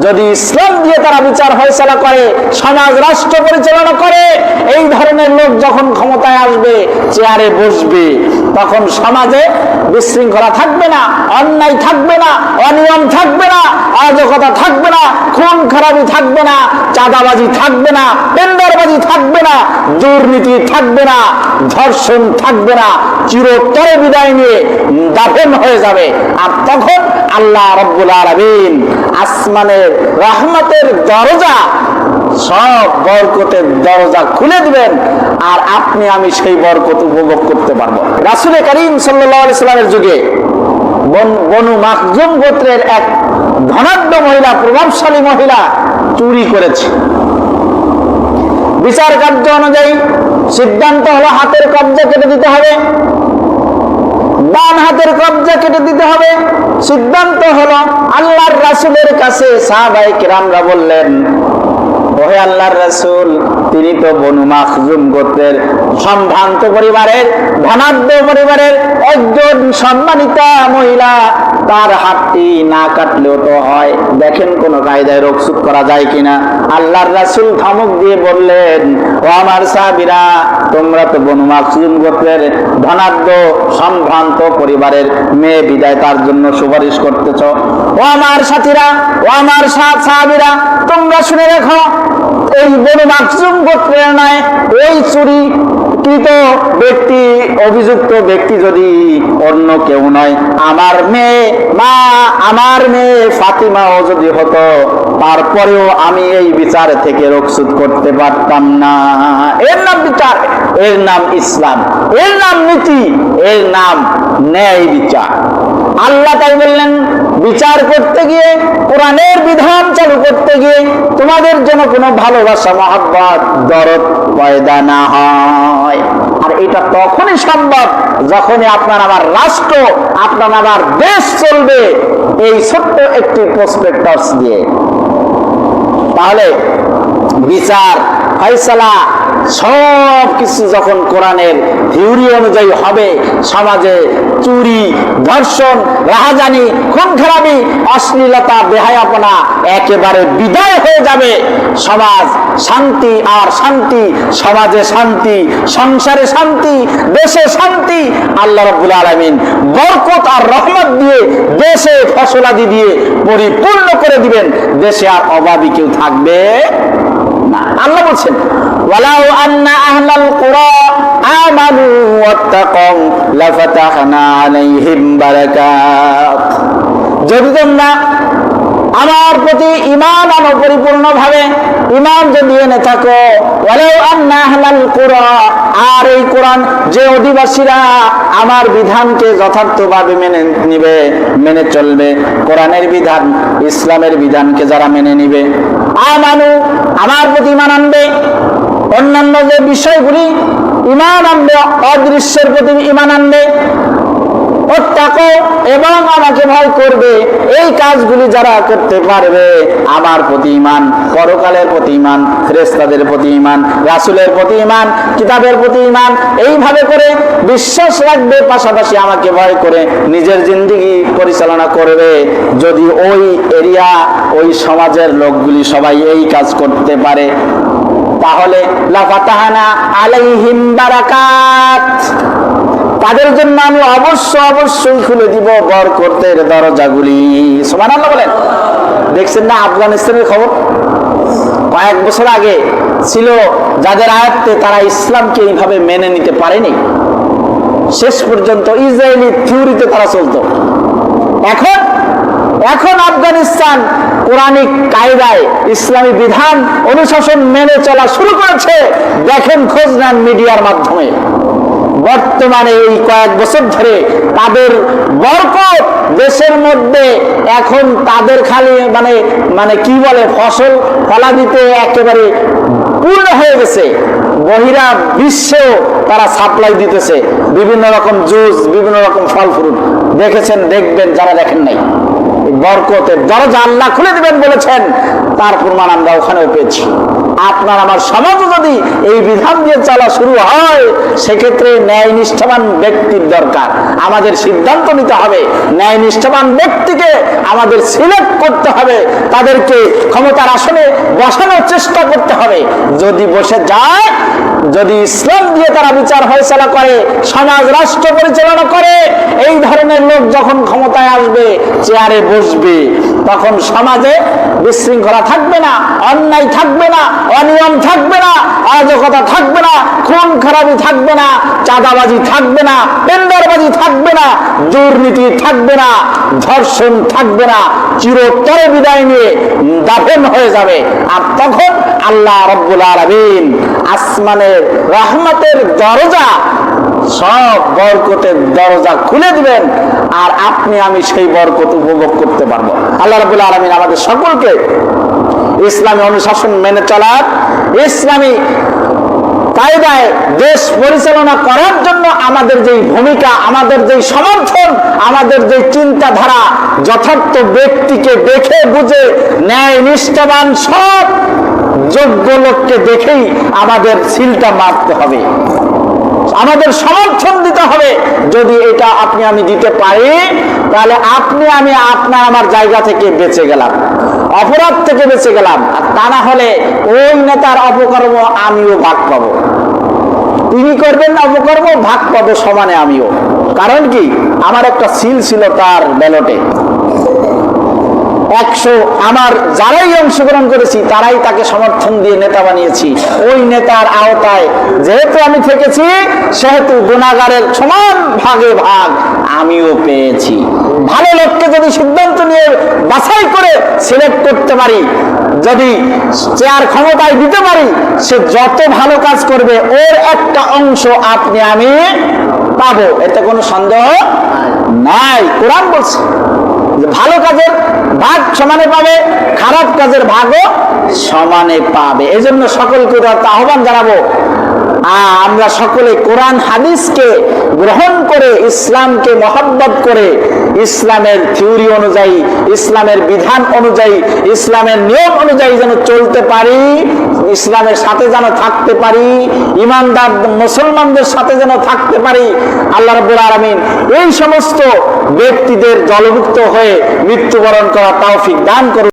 যদি ইসলাম দিয়ে তারা বিচার ফয়সালা করে, সমাজ রাষ্ট্র পরিচালনা করে, এই ধরনের লোক যখন ক্ষমতায় আসবে, চেয়ারে বসবে, তখন সমাজে বিশৃঙ্খলা থাকবে না, অন্যায় থাকবে না, অনিয়ম থাকবে না, অরাজকতা থাকবে না, খুন খারাপি থাকবে না, চাঁদাবাজি থাকবে না, টেন্ডারবাজি থাকবে না, দুর্নীতি থাকবে না, ধর্ষণ থাকবে না, চিরতরে বিদায় নিয়ে দাফন হয়ে যাবে। আর তখন আল্লাহ রাব্বুল আলামিন আসমানের রহমতের দরজা, সব বরকতের দরজা খুলে দিবেন, আর আপনি আমি সেই বরকত উপভোগ করতে পারবো। রাসূল করিম সাল্লাল্লাহু আলাইহি সাল্লামের যুগে বনু মাখজুম গোত্রের এক ধনাঢ্য মহিলা, প্রভাবশালী মহিলা চুরি করেছে। বিচার কার্য অনুযায়ী সিদ্ধান্ত হলো হাতের কবজা কেটে দিতে হবে, ডান হাতের কবজা কেটে দিতে হবে। সিদ্ধান্ত হলো আল্লাহর রাসূলের কাছে সাহাবায়ে কেরামরা বললেন, ওহে আল্লাহর রাসূল, তিনি তো বনু মাখজুম গোত্রের সম্ভ্রান্ত পরিবারের, ধনাঢ্য পরিবারের একজন সম্মানিতা মহিলা, তার হাতটি না কাটলেও তো হয়, দেখেন কোন কায়দায় রোকসুক করা যায় কিনা। আল্লাহর রাসূল ধমক দিয়ে বললেন, ও আমার সাহাবীরা, তোমরা তো বনু মাখজুম গোত্রের ধনাঢ্য সম্ভ্রান্ত পরিবারের মেয়ে, বিদায় তার জন্য সুপারিশ করতেছ। ও আমার সাথীরা, ও আমার সাহাবীরা, তোমরা শুনে রাখো, এই বনু মাখজুম গোত্রের নয়, ওই চুরিকৃত ব্যক্তি, অভিযুক্ত ব্যক্তি যদি অন্য কেউ নয়, আমার মেয়ে ফাতিমাও যদি হতো, তারপরেও আমি এই বিচার থেকে রোকসুদ করতে পারতাম না। এর নাম বিচার, এর নাম ইসলাম, এর নাম নীতি, এর নাম ন্যায় বিচার। আল্লাহ তাই বললেন, বিচার করতে গিয়ে, কোরআনের বিধান চালু করতে গিয়ে তোমাদের যেন কোনো ভালোবাসা, মহব্বত, দরদ পয়দা না হয়। আর এটা তখনই সম্ভব যখনই আপনার আমার রাষ্ট্র, আপনার আমার দেশ চলবে এই ছোট্ট একটি প্রসপেক্টাস দিয়ে। তাহলে বিচার ফয়সালা সব কিছু যখন কোরআনের থিওরি অনুযায়ী হবে, সমাজে চুরি, ধর্ষণ, রাহাজানি, খুন খারাপি, অশ্লীলতা, বেহায়াপনা একেবারে বিদায় হয়ে যাবে। সমাজ শান্তি আর শান্তি, সমাজে শান্তি, সংসারে শান্তি, দেশে শান্তি। আল্লাহ রাব্বুল আলামিন বরকত আর রহমত দিয়ে, দেশে ফসলাদি দিয়ে পরিপূর্ণ করে দিবেন। দেশে আর অভাবী কেউ থাকবে না। আল্লাহ বলছেন, ওয়ালাউ আন্না আহলাল কুরা আমানু ওয়াত্তাকাউ লাফাতাহনা আলাইহিম বারাকাত। যদি তোমরা আমার প্রতি ঈমান আনো, পরিপূর্ণভাবে ঈমান যদি এনে থাকো, ওয়ালাউ আন্না আহলাল কুরা, আর এই কোরআন যে অধিবাসীরা আমার বিধানকে যথার্থভাবে মেনে নিবে, মেনে চলবে, কোরআনের বিধান, ইসলামের বিধানকে যারা মেনে নিবে, আমানু, আমার প্রতি ঈমান আনবে, অন্যান্য যে বিষয়গুলি ঈমান আনবে, অদৃশ্যের প্রতি ঈমান আনবে, ওয়াত্তাকু, এবং আমাকে ভয় করবে, এই কাজগুলি যারা করতে পারবে, আমার প্রতি ঈমান, পরকালের প্রতি ঈমান, ফেরেশতাদের প্রতি ঈমান, রাসূলের প্রতি ঈমান, কিতাবের প্রতি ঈমান, এইভাবে করে বিশ্বাস রাখবে, পাশাপাশি আমাকে ভয় করে নিজের জিন্দেগি পরিচালনা করবে। যদি ওই এরিয়া, ওই সমাজের লোকগুলি সবাই এই কাজ করতে পারে, তাহলে লাফাতাহনা আলাইহিম বারাকাত, তাদের জন্য আমি অবশ্যই খুলে দিব বরকতের দরজাগুলি। সুবহানাল্লাহ বলেন। দেখছেন না আফগানিস্তানের খবর? কয়েক বছর আগে ছিল যাদের আয়ত্তে, তারা ইসলামকে এইভাবে মেনে নিতে পারেনি, শেষ পর্যন্ত ইসরায়েলি থিওরিতে তারা চলতো। এখন আফগানিস্তান কোরআনিক কায়দায় ইসলামী বিধান অনুশাসন মেনে চলা শুরু করেছে। দেখেন, খোঁজ নেন মিডিয়ার মাধ্যমে। বর্তমানে এই কয়েক বছর ধরে তাদের বরকত দেশের মধ্যে, এখন তাদের খালি মানে কি বলে, ফসল ফলা দিতে একেবারে পূর্ণ হয়ে গেছে। বহিরা বিশ্বেও তারা সাপ্লাই দিতেছে, বিভিন্ন রকম জুস, বিভিন্ন রকম ফল ফ্রুট। দেখেছেন, দেখবেন যারা দেখেন নাই। বরকতের দরজা আল্লাহ খুলে দিবেন বলেছেন, তার প্রমাণ আমরা ওখানেও পেয়েছি। আপনার আমার সমাজও যদি এই বিধান দিয়ে চলা শুরু হয়, সেক্ষেত্রে ন্যায় নিষ্ঠাবান ব্যক্তির দরকার। আমাদের সিদ্ধান্ত নিতে হবে, ন্যায় নিষ্ঠাবান ব্যক্তিকে আমাদের সিলেক্ট করতে হবে, তাদেরকে ক্ষমতার আসনে বসানোর চেষ্টা করতে হবে। যদি বসে যায়, যদি ইসলাম দিয়ে তারা বিচার ফয়সালা করে, সমাজ রাষ্ট্র পরিচালনা করে, এই ধরনের লোক যখন ক্ষমতায় আসবে, চেয়ারে বসবে, তখন সমাজে বিশৃঙ্খলা থাকবে না, অন্যায় থাকবে না, অনিয়ম থাকবে না, অরাজকতা থাকবে না, খুন খারাপি থাকবে না, চাঁদাবাজি থাকবে না, টেন্ডারবাজি থাকবে না, দুর্নীতি থাকবে না, ধর্ষণ থাকবে না, চিরতরে বিদায় নিয়ে দাফন হয়ে যাবে। আর তখন আল্লাহ রাব্বুল আলামিন আসমানের রহমতের দরজা, সব বরকতের দরজা খুলে দিবেন, আর আপনি আমি সেই বরকত উপভোগ করতে পারবো। আল্লাহ রাব্বুল আলামিন আমাদের সকলকে ইসলামী অনুশাসন মেনে চলার, ইসলামী কায়দায় দেশ পরিচালনা করার জন্য আমাদের যে ভূমিকা, আমাদের যে সমর্থন, আমাদের যে চিন্তাধারা, যথার্থ ব্যক্তিকে দেখে বুঝে ন্যায় নিষ্ঠাবান সব যোগ্য লোককে দেখেই আমাদের সিলটা মারতে হবে, আমাদের সমর্থন দিতে হবে। যদি এটা আপনি আমি দিতে পারি, তাহলে আপনি আমি আপনার আমার জায়গা থেকে বেঁচে গেলাম, অপরাধ থেকে বেঁচে গেলাম। আর তা না হলে ওই নেতার অপকর্ম আমিও ভাগ পাবো, তিনি করবেন অপকর্ম, ভাগ পাবো সমানে আমিও। কারণ কি, আমার একটা সিল ছিল তার ব্যালটে, 100 আমার যারাই অংশগ্রহণ করেছি তারাই তাকে সমর্থন দিয়ে নেতা বানিয়েছি। ওই নেতার আওতায় যেহেতু আমি থেকেছি, সেহেতু গুনাহগারের সমান ভাগে ভাগ আমিও পেয়েছি। ভালো লোককে যদি সিদ্ধান্ত নিয়ে বাছাই করে সিলেক্ট করতে পারি, যদি চেয়ার ক্ষমতায় দিতে পারি, সে যত ভালো কাজ করবে ওর একটা অংশ আপনি আমি পাবো, এতে কোনো সন্দেহ নাই। কোরআন বলছে ভালো কাজের ভাগ সমানে পাবে, খারাপ কাজের ভাগও সমানে পাবে। এই জন্য সকলকে আহ্বান জানাবো, আমরা সকলে কোরআন হাদিসকে গ্রহণ করে, ইসলামকে মহব্বত করে, ইসলামের থিওরি অনুযায়ী, ইসলামের বিধান অনুযায়ী, ইসলামের নিয়ম অনুযায়ী যেন চলতে পারি, ইসলামের সাথে যেন থাকতে পারি, ইমানদার মুসলমানদের সাথে যেন থাকতে পারি। আল্লাহ রাব্বুল আলামিন এই সমস্ত ব্যক্তিদের দলভুক্ত হয়ে মৃত্যুবরণ করার তৌফিক দান করুন।